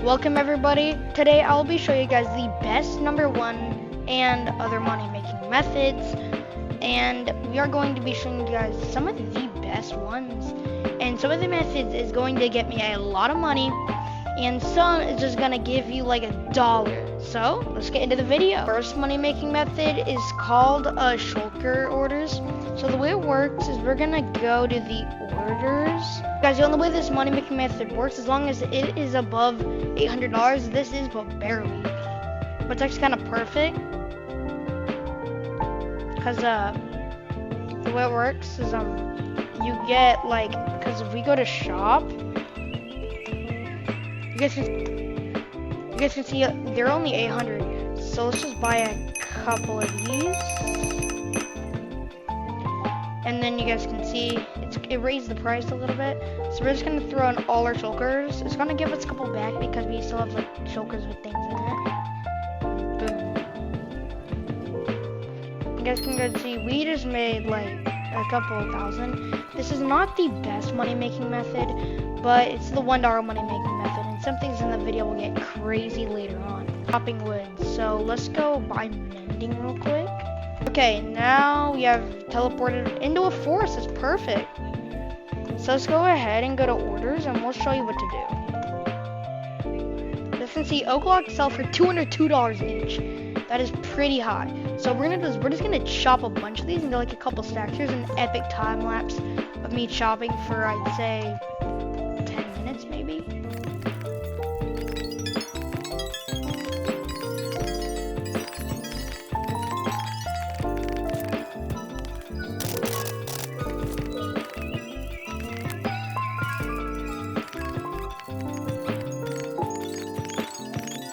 Welcome everybody. Today I'll be showing you guys the best number one and other money making methods, and we are going to be showing you guys some of the best ones, and some of the methods is going to get me a lot of money, and some is just gonna give you like $1. So let's get into the video. First money making method is called shulker orders. So the way it works is we're gonna go to the orders. Guys, the only way this money making method works, as long as it is above $800, this is but barely. But it's actually kind of perfect, because the way it works is you get like, because if we go to shop, you guys can see they're only 800. So let's just buy a couple of these, and then you guys can see it raised the price a little bit. So we're just gonna throw in all our shulkers. It's gonna give us a couple back because we still have like shulkers with things in it. Boom. You guys can go see we just made like a couple of thousand. This is not the best money making method, but it's the $1 money making method, and some things in the video will get crazy later on. Chopping wood. So let's go buy mending real quick. Okay, now we have teleported into a forest. It's perfect. So let's go ahead and go to orders, and we'll show you what to do. You can see oak logs sell for $202 each. That is pretty high. So we're just gonna chop a bunch of these into like a couple stacks. Here's an epic time lapse of me chopping for, I'd say, 10 minutes maybe.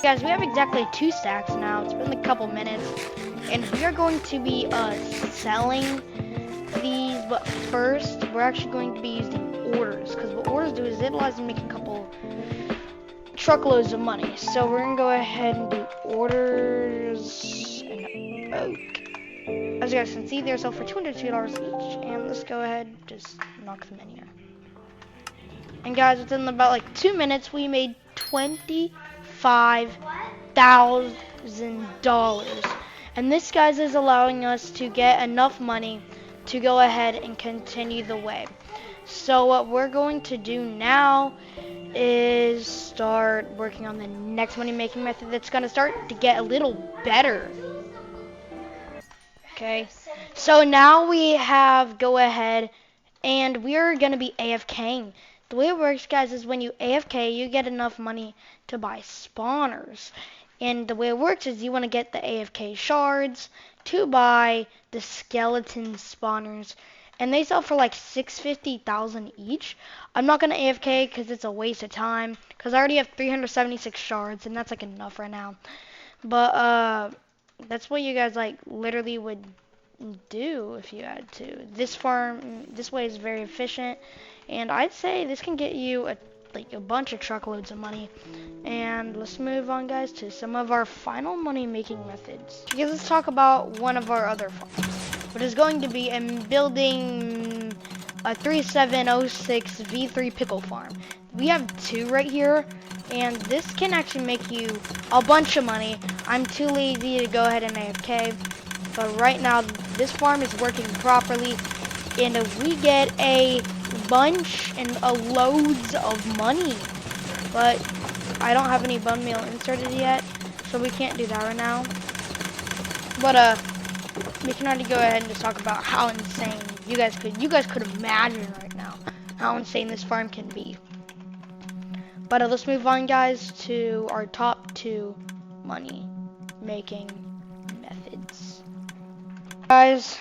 Guys, we have exactly 2 stacks now. It's been a couple minutes, and we are going to be selling these, but first we're actually going to be using orders, because what orders do is it allows you to make a couple truckloads of money. So we're gonna go ahead and do orders and oak. As you guys can see, they're sold for $202 each, and let's go ahead and just knock them in here. And guys, within about like 2 minutes, we made $25,000. And this, guys, is allowing us to get enough money to go ahead and continue the way. So what we're going to do now is start working on the next money making method that's going to start to get a little better. Okay, so now we have go ahead and we're going to be AFKing. The way it works, guys, is when you AFK, you get enough money to buy spawners. And the way it works is you want to get the AFK shards to buy the skeleton spawners. And they sell for like $650,000 each. I'm not going to AFK because it's a waste of time, because I already have 376 shards, and that's like enough right now. But that's what you guys like literally would do if you had to. This way is very efficient, and I'd say this can get you a bunch of truckloads of money. And let's move on, guys, to some of our final money making methods. Okay, let's talk about one of our other farms, which is going to be building a 3706 V3 pickle farm. We have 2 right here, and this can actually make you a bunch of money. I'm too lazy to go ahead and AFK, but right now this farm is working properly, and we get a bunch and loads of money. But I don't have any bone meal inserted yet, so we can't do that right now. But we can already go ahead and just talk about how insane you guys could imagine right now how insane this farm can be. But let's move on, guys, to our top 2 money making methods. Guys,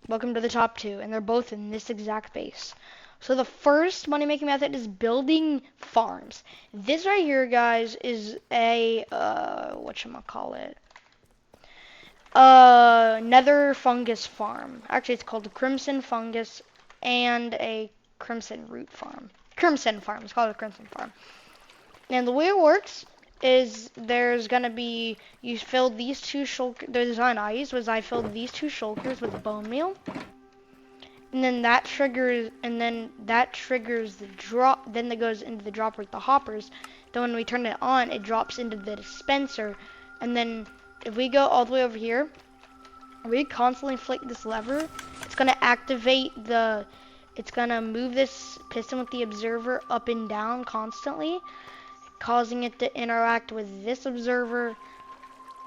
welcome to the top 2, and they're both in this exact base. So the first money making method is building farms. This right here, guys, is a whatchamacallit, nether fungus farm. Actually, it's called a crimson fungus and a crimson root farm. Crimson farm. It's called a crimson farm. And the way it works is there's gonna be, you fill these 2 shulkers. The design I used was I filled these 2 shulkers with bone meal, and then that triggers the drop. Then that goes into the dropper with the hoppers then when we turn it on, it drops into the dispenser. And then if we go all the way over here, we constantly flick this lever, it's gonna activate it's gonna move this piston with the observer up and down constantly, causing it to interact with this observer,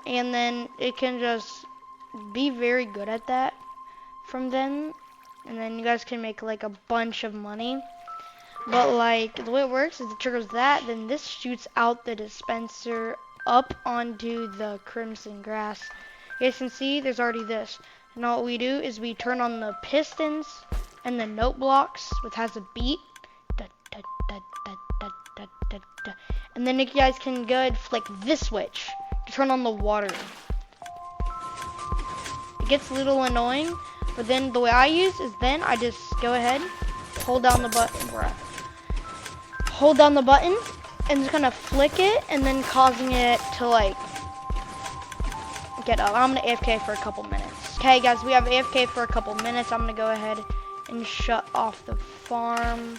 and then it can just be very good at that from then, and then you guys can make like a bunch of money. But like the way it works is it triggers that, then this shoots out the dispenser up onto the crimson grass. You guys can see there's already this. And all we do is we turn on the pistons and the note blocks, which has a beat. Da, da, da, da, da, da, da, da. And then you guys can go and flick this switch to turn on the water. It gets a little annoying, but then the way I use is then I just go ahead, hold down the button, hold down the button, and just kind of flick it, and then causing it to like get up. I'm gonna AFK for a couple minutes. Okay, guys, we have AFK for a couple minutes. I'm gonna go ahead and shut off the farm.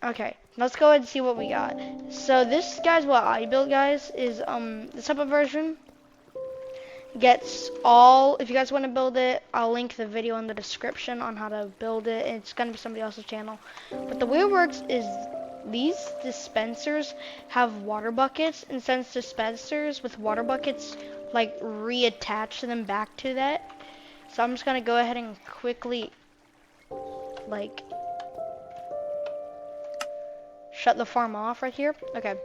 Okay, let's go ahead and see what we got. So this, guys, what I built, guys, is this type of version. Gets all, if you guys want to build it, I'll link the video in the description on how to build it. It's gonna be somebody else's channel. But the way it works is these dispensers have water buckets, and since dispensers with water buckets like reattach them back to that, so I'm just gonna go ahead and quickly like shut the farm off right here. Okay,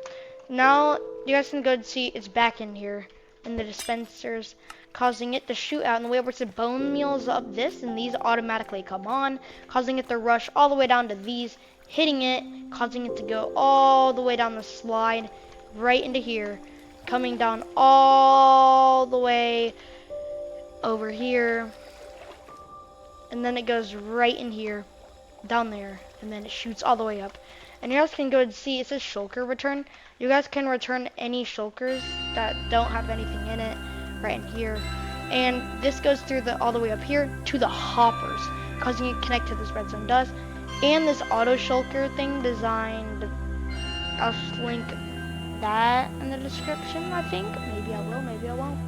now you guys can go and see it's back in here in the dispensers, causing it to shoot out. And the way it works, it bone meals up this, and these automatically come on, causing it to rush all the way down to these, hitting it, causing it to go all the way down the slide, right into here, coming down all the way over here, and then it goes right in here, down there, and then it shoots all the way up. And you guys can go and see, it says shulker return. You guys can return any shulkers that don't have anything in it right in here. And this goes through all the way up here to the hoppers, causing it to connect to this redstone dust. And this auto shulker thing designed, I'll link that in the description, I think. Maybe I will, maybe I won't.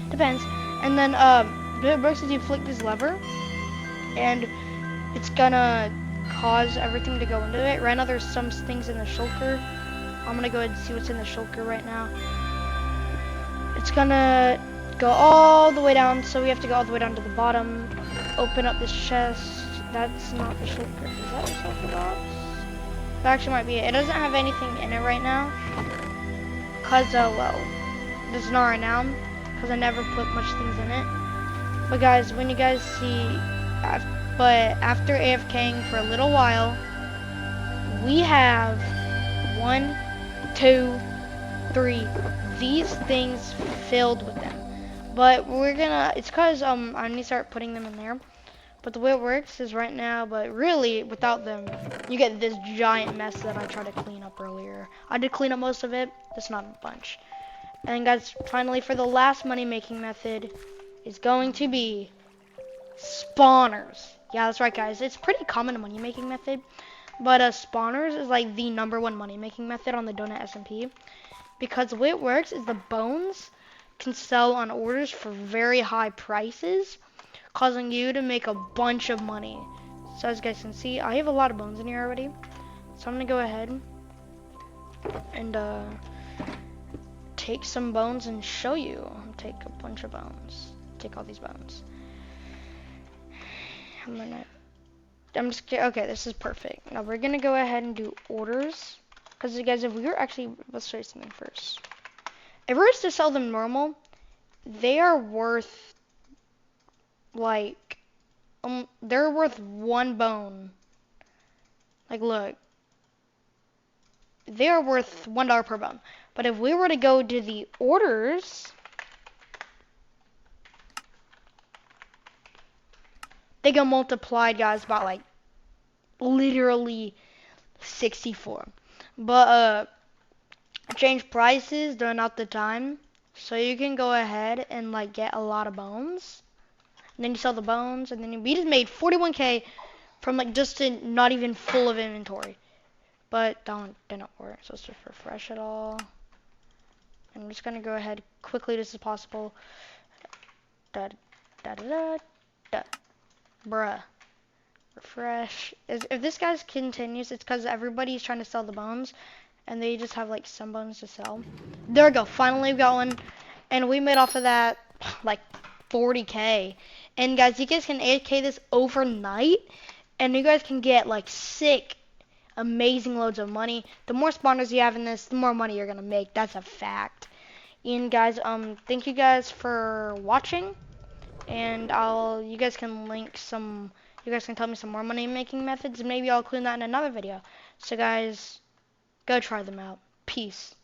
Depends. And then the way it works is you flick this lever, and it's gonna cause everything to go into it. Right now there's some things in the shulker. I'm gonna go ahead and see what's in the shulker right now. It's gonna go all the way down, so we have to go all the way down to the bottom, open up this chest. That's not the shulker. Is that the shulker box? That actually might be it. It doesn't have anything in it right now, cause well, there's not right now, cause I never put much things in it. But guys, when you guys see, but after AFKing for a little while, we have 1, 2, 3, these things filled with them. But we're gonna, it's cause I need to start putting them in there. But the way it works is right now, but really without them, you get this giant mess that I tried to clean up earlier. I did clean up most of it, just not a bunch. And guys, finally for the last money making method is going to be spawners. Yeah, that's right, guys. It's pretty common money making method, but spawners is like the #1 money making method on the Donut SMP, because the way it works is the bones can sell on orders for very high prices, causing you to make a bunch of money. So as you guys can see, I have a lot of bones in here already, so I'm gonna go ahead and take some bones and show you. Take a bunch of bones. Take all these bones. Okay, this is perfect. Now we're gonna go ahead and do orders, because you guys, if we were actually, let's show you something first. If we were to sell them normal, they are worth like they're worth 1 bone. Like look, they are worth $1 per bone. But if we were to go to the orders, they get multiplied, guys, by like literally 64. But change prices during out the time, so you can go ahead and like get a lot of bones, and then you sell the bones, and then we just made 41k from like just not even full of inventory. but that didn't work. So let's just refresh it all. And I'm just gonna go ahead quickly just as possible. Da da da da da. Bruh. Refresh. If this guy continues, it's because everybody's trying to sell the bones, and they just have like some bones to sell. There we go. Finally going, and we made off of that like 40K. And guys, you guys can 8K this overnight, and you guys can get like sick, amazing loads of money. The more spawners you have in this, the more money you're gonna make. That's a fact. And guys, thank you guys for watching, and you guys can you guys can tell me some more money making methods, and maybe I'll include that in another video. So guys, go try them out. Peace.